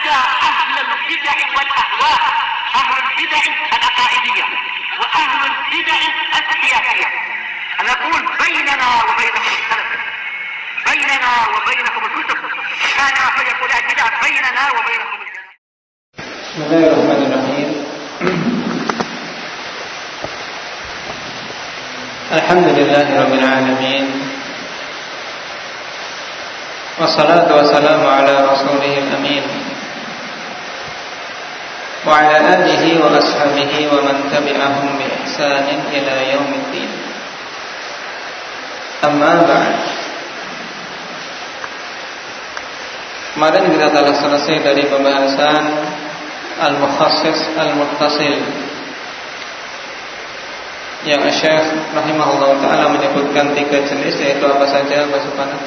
حتى أهل البدع والأهواء، أهل البدع العقائدية وأهل البدع السياسية. أنا أقول بيننا وبينكم السلف، بيننا وبينكم الكتب، كان فيقول البدع بيننا وبينكم السلف. بسم الله الرحمن الرحيم. الحمد لله رب العالمين، والصلاة والسلام على رسوله الأمين وعلى آله وأصحابه ومن تبعهم بإحسان إلى يوم الدين. Amma ba'd. Kemarin kita telah selesai dari pembahasan al-mukhassis al-muttasil yang Syekh rahimahullah ta'ala menyebutkan 3 jenis, yaitu apa saja, Pak Subhana?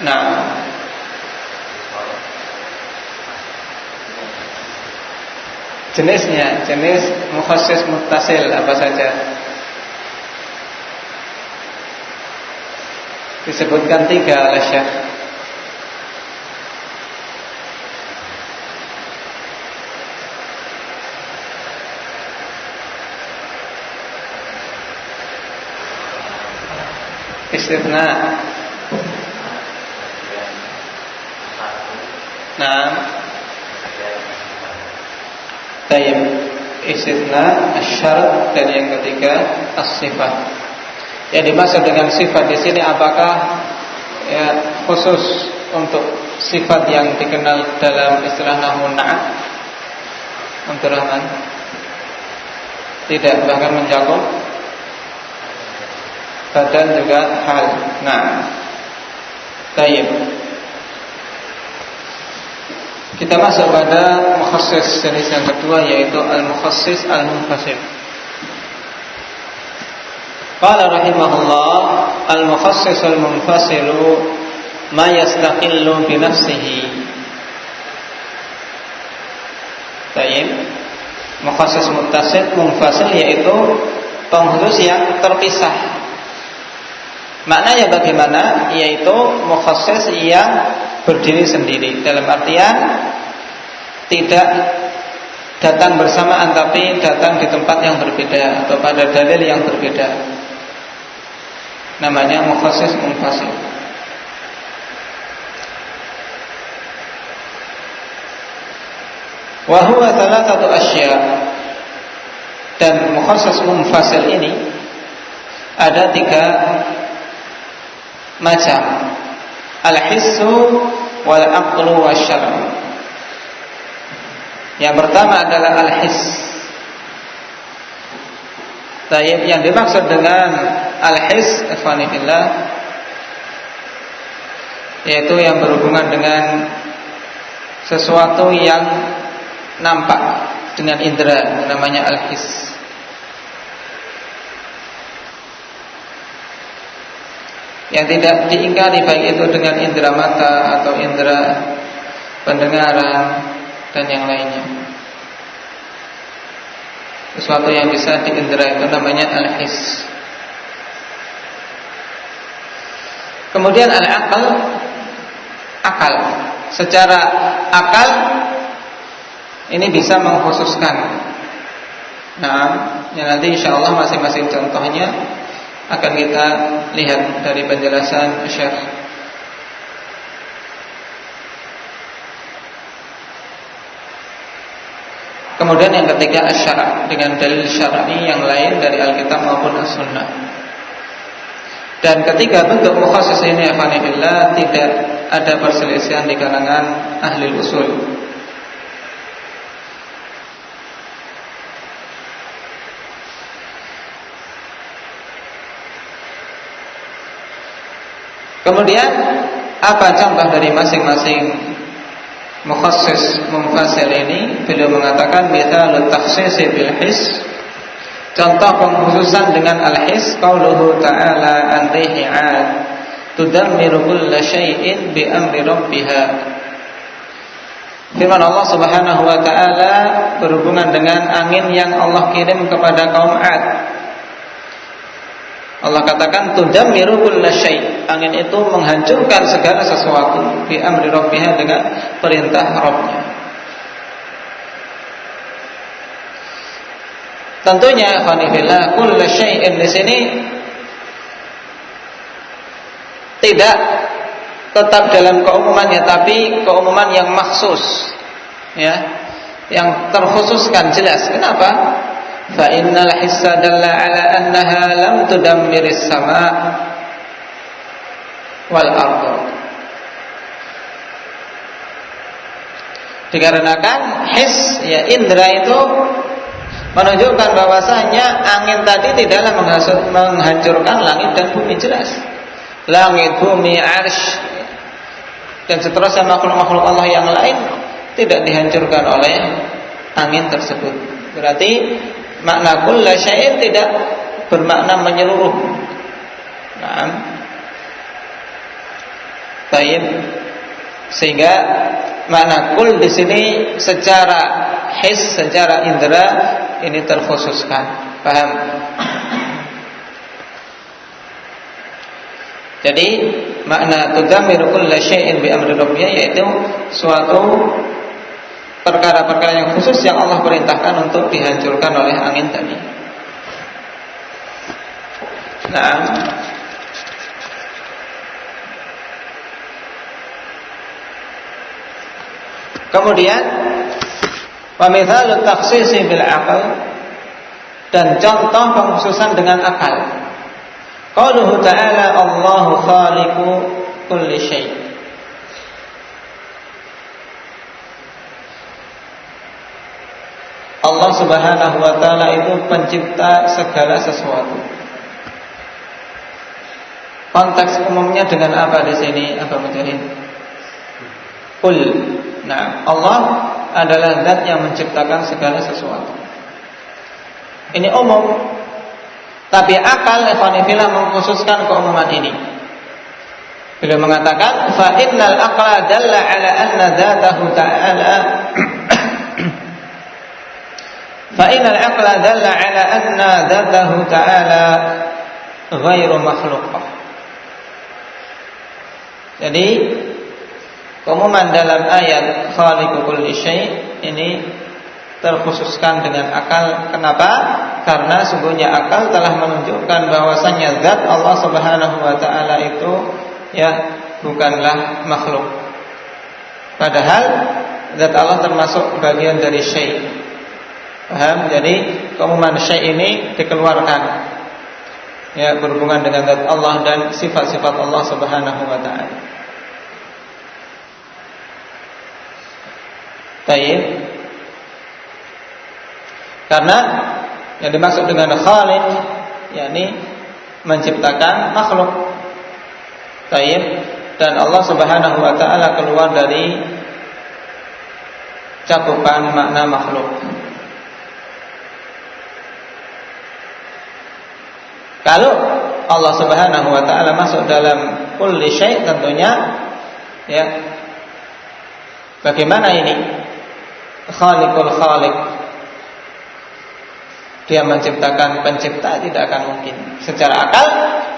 Nah, jenisnya, jenis mukhassis muttasil apa saja? Disebutkan 3 oleh Syekh. Istitsna. Nah, tayyib. Istitsna, asy-syart, dan yang ketiga as-sifat. Yang dimaksud dengan sifat di sini apakah khusus untuk sifat yang dikenal dalam istilah nahwu na'at? Abdul Rahman? Tidak, bahkan mencakup badan juga hal. Nah, tayyib. Kita masuk pada mukhassis jenis yang kedua, yaitu al-mukhassis al-munfasil. Qala rahimahullah, al-mukhassis al-munfasilu ma yastaqillu bi nafsihi. Tayyib. Mukhassis muttasil munfasil yaitu pengkhusus yang terpisah. Maknanya bagaimana? Yaitu mukhassis yang berdiri sendiri, dalam artian tidak datang bersamaan, tapi datang di tempat yang berbeda atau pada dalil yang berbeda. Namanya mukhassis munfasil. Wa huwa thalathatu asya'. Dan mukhassis munfasil ini ada 3 macam. Al-hissu wal aqlu wasyar'u. Yang pertama adalah al-hiss. Tayyib, yang dimaksud dengan al-hiss ikhwanillah yaitu yang berhubungan dengan sesuatu yang nampak dengan indera, namanya al-hiss. Yang tidak diingkari baik itu dengan indera mata atau indera pendengaran dan yang lainnya. Sesuatu yang bisa diindera itu namanya al-hiss. Kemudian al-aql, akal. Secara akal ini bisa mengkhususkan. Nah, ya nanti insyaallah masing-masing contohnya akan kita lihat dari penjelasan Syekh. Kemudian yang ketiga asy-syara', dengan dalil syar'i yang lain dari Alkitab maupun As-Sunnah. Dan ketiga bentuk mukhassis ini afanillah tidak ada perselisihan di kalangan ahli usul. Kemudian apa contoh dari masing-masing mukhassis munfasil ini? Beliau mengatakan mithalut takhsis bil hiss. Contoh pengkhususan dengan al-hiss qauluhu ta'ala an rihi'at tudammiru kulla syai'in bi amri rabbiha. Firman Allah Subhanahu wa taala berhubungan dengan angin yang Allah kirim kepada kaum 'Ad. Allah katakan tudammiru kulla syai'. Angin itu menghancurkan segala sesuatu bi amri rabbiha, dengan perintah Rabbnya. Tentunya ikhwanillah kulla syai'in di sini tidak tetap dalam keumumannya, tapi keumuman yang maksus, ya, yang terkhususkan jelas. Kenapa? Fa innal hissa dalla ala annaha lam tudammiris sama' wal ardh. Dikarenakan his, ya, indra itu menunjukkan bahwasanya angin tadi tidaklah menghancurkan langit dan bumi, jelas. Langit, bumi, arsy dan seterusnya makhluk-makhluk Allah yang lain tidak dihancurkan oleh angin tersebut. Berarti makna kulla syai'in tidak bermakna menyeluruh. Nah, baik. Sehingga makna kul di sini secara his, secara indera ini terkhususkan. Paham? Jadi makna tudammiru kulla syai'in bi amri rabbih, yaitu suatu perkara-perkara yang khusus yang Allah perintahkan untuk dihancurkan oleh angin tadi. Nah, kemudian wa mithalu takhsisi bil aql, dan contoh pengkhususan dengan akal. Qauluhu ta'ala Allahu khaliqu kulli syai'. Allah Subhanahu wa taala itu pencipta segala sesuatu. Konteks umumnya dengan apa di sini, Abu Mujahid? Qul. Nah, Allah adalah zat yang menciptakan segala sesuatu. Ini umum. Tapi akal ikhwanifillah mengkhususkan keumuman ini. Beliau mengatakan fa innal aqla dalla ala anna dzatahu ta'ala fa innal aqla dalla ala anna dzatahu ta'ala ghairu makhluqah. Jadi keumuman dalam ayat khaliqu kulli syai' ini terkhususkan dengan akal. Kenapa? Karena sungguhnya akal telah menunjukkan bahwasannya zat Allah Subhanahu wa taala itu, ya, bukanlah makhluk. Padahal zat Allah termasuk bagian dari syai'. Paham? Jadi keumuman syai' ini dikeluarkan, ya, berhubungan dengan zat Allah dan sifat-sifat Allah Subhanahu wa taala. Baik. Karena yang dimaksud dengan khaliq, yakni menciptakan makhluk. Baik. Dan Allah Subhanahu wa taala keluar dari cakupan makna makhluk. Kalau Allah Subhanahu wa taala masuk dalam kulli syai', tentunya, ya, bagaimana ini? Khaliqul khaliq, dia menciptakan pencipta, tidak akan mungkin. Secara akal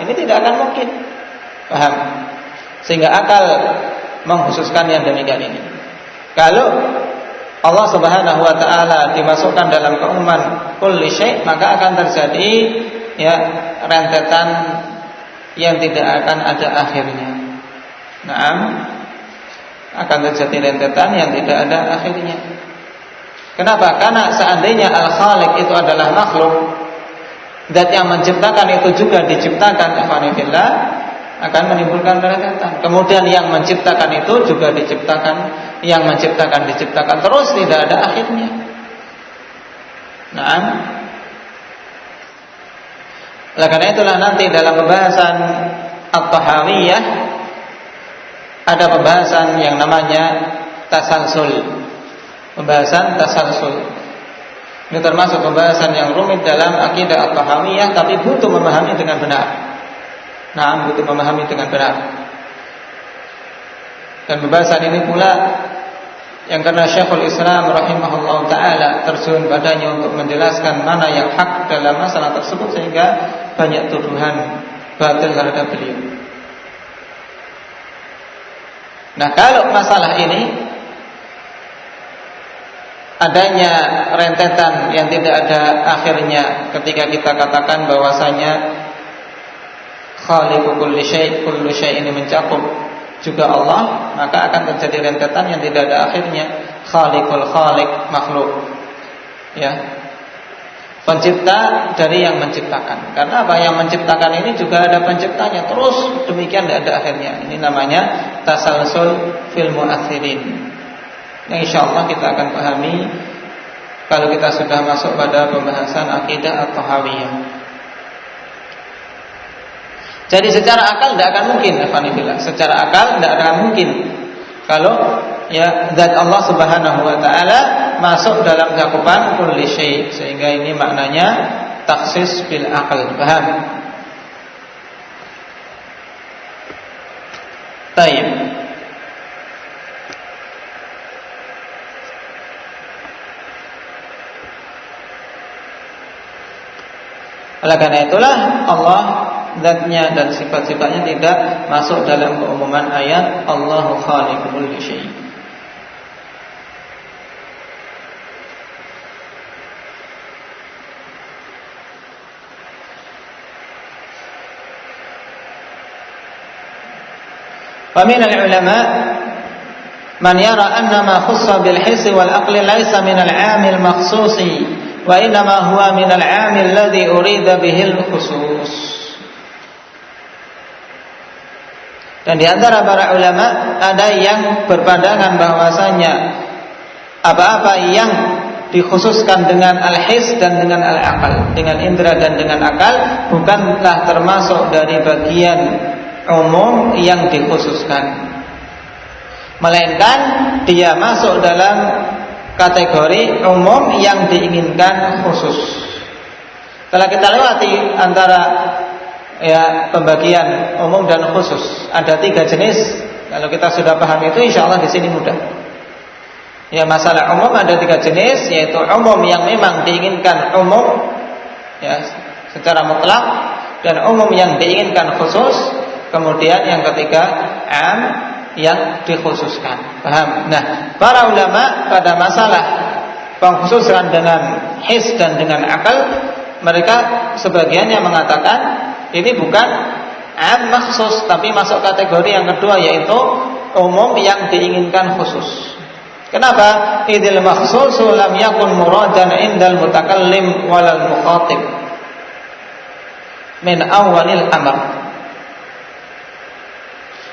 ini tidak akan mungkin. Paham? Sehingga akal mengkhususkan yang demikian ini. Kalau Allah Subhanahu wa taala dimasukkan dalam keumuman kulli syai', maka akan terjadi, ya, rentetan yang tidak akan ada akhirnya. Naam, akan terjadi rentetan yang tidak ada akhirnya. Kenapa? Karena seandainya al-khaliq itu adalah makhluk, zat yang menciptakan itu juga diciptakan, ikhwanillah, akan menimbulkan rentetan. Kemudian yang menciptakan itu juga diciptakan, yang menciptakan diciptakan terus, tidak ada akhirnya. Naam. Oleh karena itulah nanti dalam pembahasan At-Tahawiyah ada pembahasan yang namanya tasalsul. Pembahasan tasalsul ini termasuk pembahasan yang rumit dalam akidah At-Tahawiyah, tapi butuh memahami dengan benar. Nah, butuh memahami dengan benar. Dan pembahasan ini pula yang karena Syekhul Islam rahimahullah ta'ala terjun padanya untuk menjelaskan mana yang hak dalam masalah tersebut, sehingga banyak tuduhan batil terhadap beliau. Nah, kalau masalah ini adanya rentetan yang tidak ada akhirnya ketika kita katakan bahwasanya khaliqu kulli syai', kullu syai' ini mencakup juga Allah, maka akan terjadi rentetan yang tidak ada akhirnya. Khaliqul khaliq, makhluk, ya, pencipta dari yang menciptakan. Karena apa? Yang menciptakan ini juga ada penciptanya, terus demikian tidak ada akhirnya. Ini namanya tasalsul fil mu'atsirin. Yang insyaallah kita akan pahami kalau kita sudah masuk pada pembahasan akidah at-tahawiyah. Jadi secara akal tidak akan mungkin, secara akal tidak akan mungkin kalau ya zat Allah Subhanahu wa taala masuk dalam cakupan kulli syai', sehingga ini maknanya takhsis bil aql. Paham? Baik. Oleh karena itulah Allah zatnya dan sifat-sifatnya tidak masuk dalam keumuman ayat Allahu khaliqu kulli syai'. Wa min al-ulama man yara anna ma khussa bil hissi wal aqli laysa min al-'amil makhsusi wa innama huwa min al-'amil alladhi urida bihil khusus. Dan di antara para ulama ada yang berpandangan bahwasanya apa-apa yang dikhususkan dengan al-his dan dengan al-aqal, dengan indera dan dengan akal, bukanlah termasuk dari bagian umum yang dikhususkan, melainkan dia masuk dalam kategori umum yang diinginkan khusus. Setelah kita lewati antara ya pembagian umum dan khusus, ada 3 jenis. Kalau kita sudah paham itu, insya Allah di sini mudah. Ya, masalah umum ada 3 jenis, yaitu umum yang memang diinginkan umum, ya, secara mutlak, dan umum yang diinginkan khusus. Kemudian yang ketiga, am, yang dikhususkan. Paham? Nah, para ulama pada masalah pengkhususan dengan his dan dengan akal, mereka sebagian yang mengatakan ini bukan am makhsus, tapi masuk kategori yang kedua, yaitu umum yang diinginkan khusus. Kenapa? Idil makhsusu lam yakun muradan indal mutakallim walal mukhatib min awalil amr.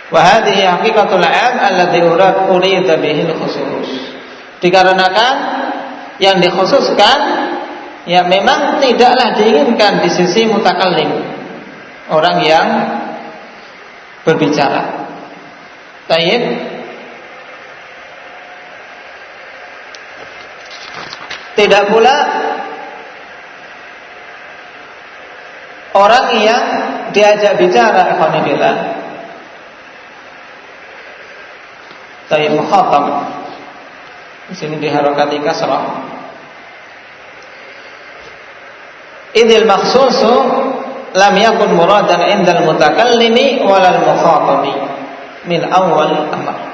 Wa hadhihi haqiqatul 'am alladhi urida bihil khusus. Dikarenakan yang dikhususkan ya memang tidaklah diinginkan di sisi mutakallim, orang yang berbicara. Baik. Tidak pula orang yang diajak bicara, ikhwanillah, Tayyib mukhatab. Di sini diharokati kasrah. Idil makhsusu lam yakun muradan indal mutakallimi walal mukhatabi min awal amr.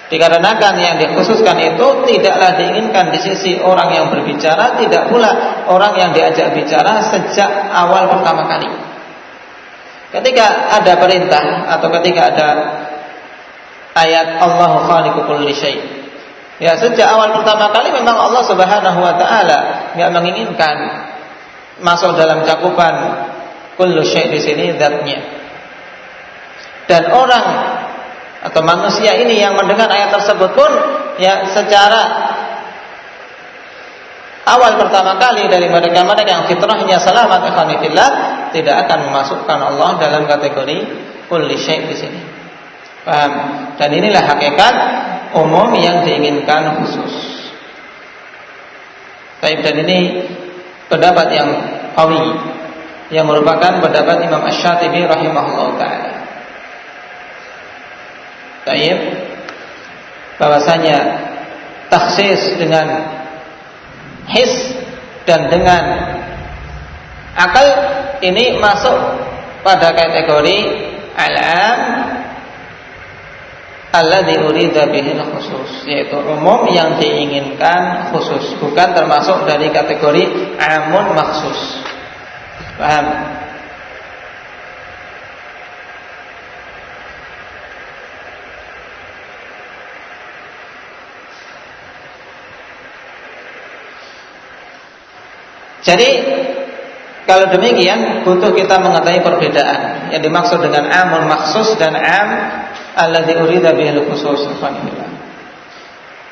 Dikarenakan yang dikhususkan itu tidaklah diinginkan di sisi orang yang berbicara, tidak pula orang yang diajak bicara sejak awal pertama kali. Ketika ada perintah atau ketika ada ayat Allahu khaliqu kulli syai', ya sejak awal pertama kali memang Allah Subhanahu wa taala enggak menginginkan masuk dalam cakupan kullu syai' di sini zatnya. Dan orang atau manusia ini yang mendengar ayat tersebut pun ya secara awal pertama kali dari mereka-mereka yang fitrahnya selamat ikhwanillah tidak akan memasukkan Allah dalam kategori kulli syai' di sini. Paham? Dan inilah hakikat umum yang diinginkan khusus. Baik, dan ini pendapat yang qawi, yang merupakan pendapat Imam Asy-Syatibi rahimahullah ta'ala. Baik, bahwasanya takhsis dengan his dan dengan akal, ini masuk pada kategori al-am alladzi urida bihil khusus, yaitu umum yang diinginkan khusus, bukan termasuk dari kategori amun maksus. Paham? Jadi kalau demikian butuh kita mengetahui perbedaan yang dimaksud dengan amun maksus dan am alladzi urida bihil khusus.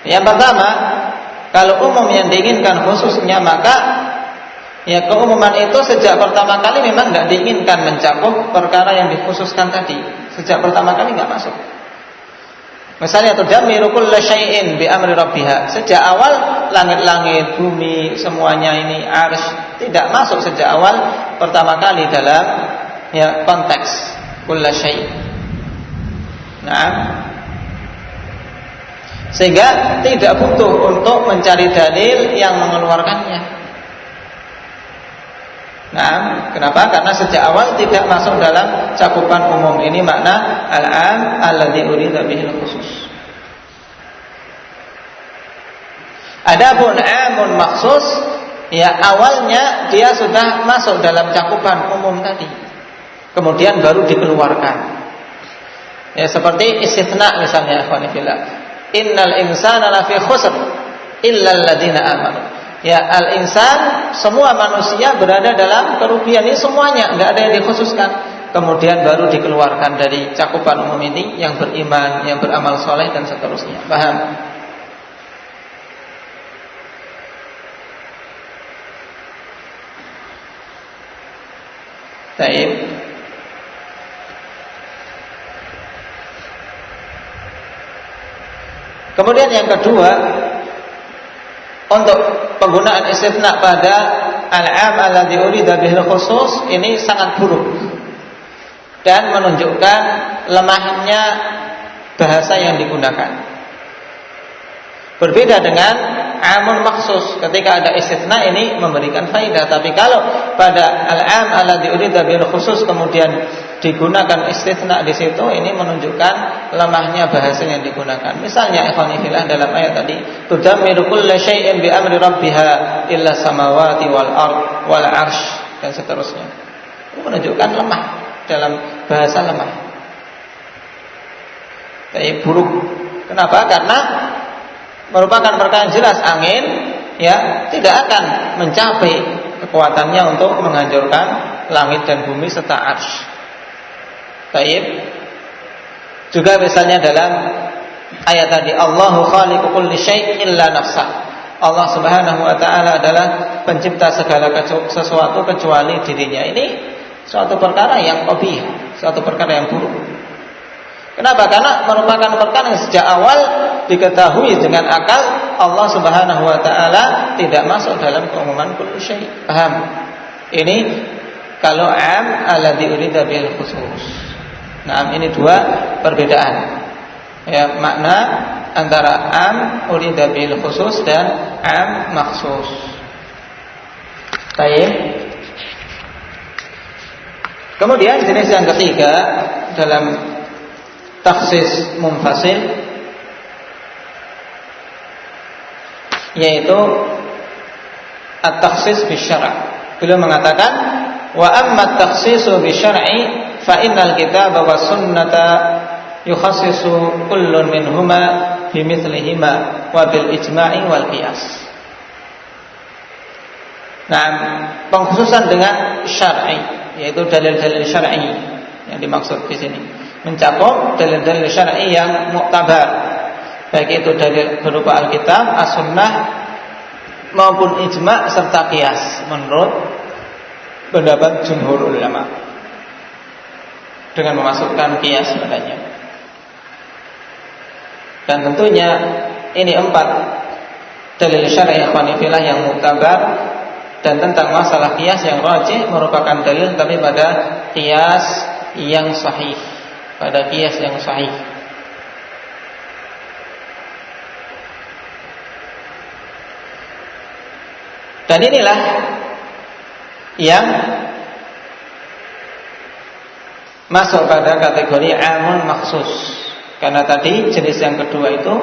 Yang pertama, kalau umum yang diinginkan khususnya, maka ya keumuman itu sejak pertama kali memang tidak diinginkan mencakup perkara yang dikhususkan tadi. Sejak pertama kali tidak masuk. Misalnya tudammiru kulla syai'in bi amri rabbiha. Sejak awal langit-langit, bumi, semuanya ini arsy tidak masuk sejak awal pertama kali dalam ya konteks kulla syai'. Nah, sehingga tidak butuh untuk mencari dalil yang mengeluarkannya. Nah, kenapa? Karena sejak awal tidak masuk dalam cakupan umum. Ini makna al-am alladzi urida bihil khusus. Adapun amun maksus, ya awalnya dia sudah masuk dalam cakupan umum tadi, kemudian baru dikeluarkan. Ya seperti istitsna misalnya, ikhwan fillah. Innal insana lafi khusr illa alladziina amanu. Ya al-insan, semua manusia berada dalam kerugian, ini semuanya, enggak ada yang dikhususkan. Kemudian baru dikeluarkan dari cakupan umum ini yang beriman, yang beramal soleh dan seterusnya. Paham? Baik. Kemudian yang kedua, untuk penggunaan istitsna pada al-am alladzi urida bihil khusus ini sangat buruk dan menunjukkan lemahnya bahasa yang digunakan. Berbeda dengan amun maksus, ketika ada istitsna ini memberikan faidah, tapi kalau pada al-am alladzi urida bihil khusus kemudian digunakan istitsna di situ, ini menunjukkan lemahnya bahasa yang digunakan. Misalnya ikhwan fillah dalam ayat tadi, tudammiru kulla syai'in bi amri rabbiha illa samawati wal ard wal arsy dan seterusnya. Ini menunjukkan lemah, dalam bahasa lemah. Tapi buruk. Kenapa? Karena merupakan perkara yang jelas angin ya tidak akan mencapai kekuatannya untuk menghancurkan langit dan bumi serta arsy. Baik. Juga misalnya dalam ayat tadi, Allahu khaliqu kulli syai'in illa nafsah. Allah Subhanahu wa taala adalah pencipta segala sesuatu kecuali dirinya. Ini suatu perkara yang qabih, suatu perkara yang buruk. Kenapa? Karena merupakan perkara yang sejak awal diketahui dengan akal Allah Subhanahu wa taala tidak masuk dalam keumuman kulli syai'. Paham? Ini kalau am alladzi urida bil khusus. Nah, ini dua perbedaan. Ya, makna antara am urida bil khusus dan am maksus. Baik. Kemudian jenis yang ketiga dalam takhsis munfasil, yaitu at-takhsis bisyara'. Beliau mengatakan, wa amma at-takhsisu bisyar'i fa innal kitaba was sunnata yukhassisu kullun minhuma bimithlihima wa bil ijma'i wal qiyas. Nah, pengkhususan dengan syar'i, yaitu dalil-dalil syar'i yang dimaksud di sini, mencakup dalil-dalil syar'i yang muktabar, baik itu dalil berupa Alkitab, As-Sunnah maupun ijma' serta qiyas menurut pendapat jumhur ulama, dengan memasukkan qiyas padanya. Dan tentunya ini 4 dalil syar'i ikhwanifillah yang muktabar, dan tentang masalah qiyas yang rajih merupakan dalil tapi pada qiyas yang sahih, pada qiyas yang sahih. Dan inilah yang masuk pada kategori amun maksus. Karena tadi jenis yang kedua itu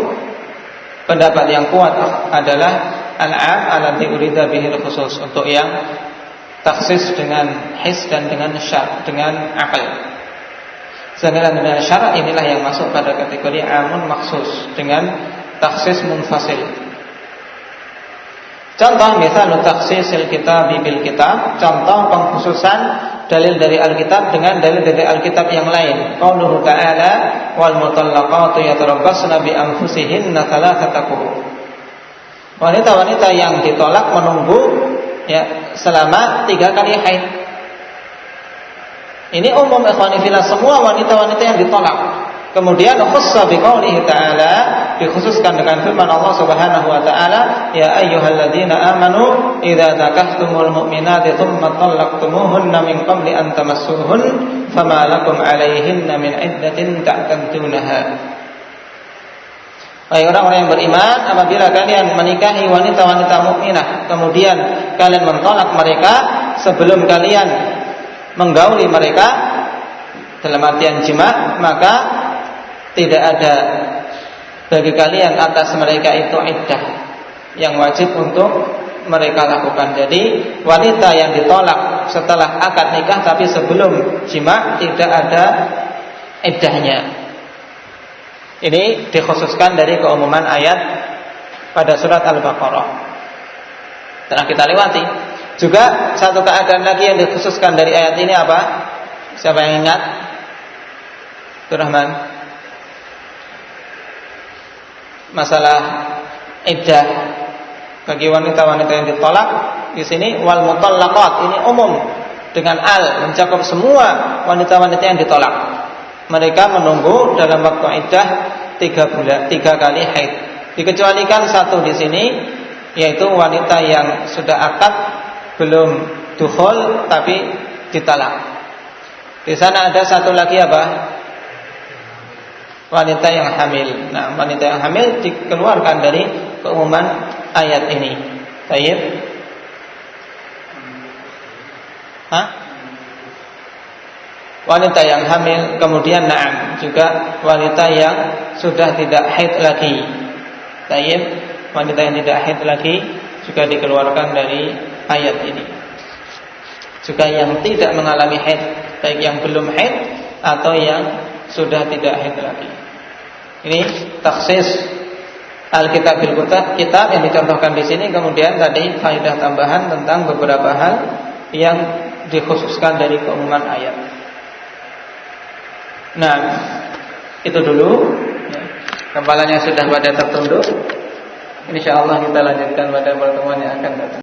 pendapat yang kuat adalah al-'am alladzi urida bihil khusus, untuk yang taksis dengan his dan dengan syar', dengan akal. Sedangkan dengan syara' inilah yang masuk pada kategori amun maksus dengan taksis munfasil. Contoh misal taksisil kitab bil kitab, contoh pengkhususan dalil dari Alkitab dengan dalil dari Alkitab yang lain. Qauluhu ta'ala wal mutallaqatu yatarabbasna bi anfusihinna thalathata quru. Wanita-wanita yang ditolak menunggu selama 3 kali haid. Ini umum ikhwani fillah, semua wanita-wanita yang ditolak. Kemudian khussa biqaulihi ta'ala, dikhususkan dengan firman Allah Subhanahu wa taala, ya ayyuhalladzina amanu idza nakahtumul mu'minati tsumma talaqtumuhunna min qabli an tamassuhun fama lakum 'alaihinna min 'iddatin ta'tadunaha. Wahai orang-orang yang beriman, apabila kalian menikahi wanita-wanita mukminah kemudian kalian mentolak mereka sebelum kalian menggauli mereka dalam artian jima', maka tidak ada bagi kalian atas mereka itu iddah yang wajib untuk mereka lakukan. Jadi wanita yang ditolak setelah akad nikah tapi sebelum jima' tidak ada iddahnya. Ini dikhususkan dari keumuman ayat pada surat Al-Baqarah. Telah kita lewati. Juga satu keadaan lagi yang dikhususkan dari ayat ini apa? Siapa yang ingat? Rahman. Masalah iddah bagi wanita-wanita yang ditolak di sini wal mutallaqat, ini umum dengan al, mencakup semua wanita-wanita yang ditolak. Mereka menunggu dalam waktu iddah 3 bulan, 3 kali haid. Dikecualikan satu di sini, yaitu wanita yang sudah akad belum dukhul tapi ditalak. Di sana ada satu lagi apa? Wanita yang hamil. Nah, wanita yang hamil dikeluarkan dari keumuman ayat ini. Baik. Wanita yang hamil, kemudian na'am, juga wanita yang sudah tidak haid lagi. Baik. Wanita yang tidak haid lagi juga dikeluarkan dari ayat ini. Juga yang tidak mengalami haid, baik yang belum haid atau yang sudah tidak haid lagi. Ini taksis Alkitab bil kitab yang dicontohkan di sini. Kemudian tadi faedah tambahan tentang beberapa hal yang dikhususkan dari keumuman ayat. Nah, itu dulu. Kepalanya sudah pada tertunduk. Insyaallah kita lanjutkan pada pertemuan yang akan datang.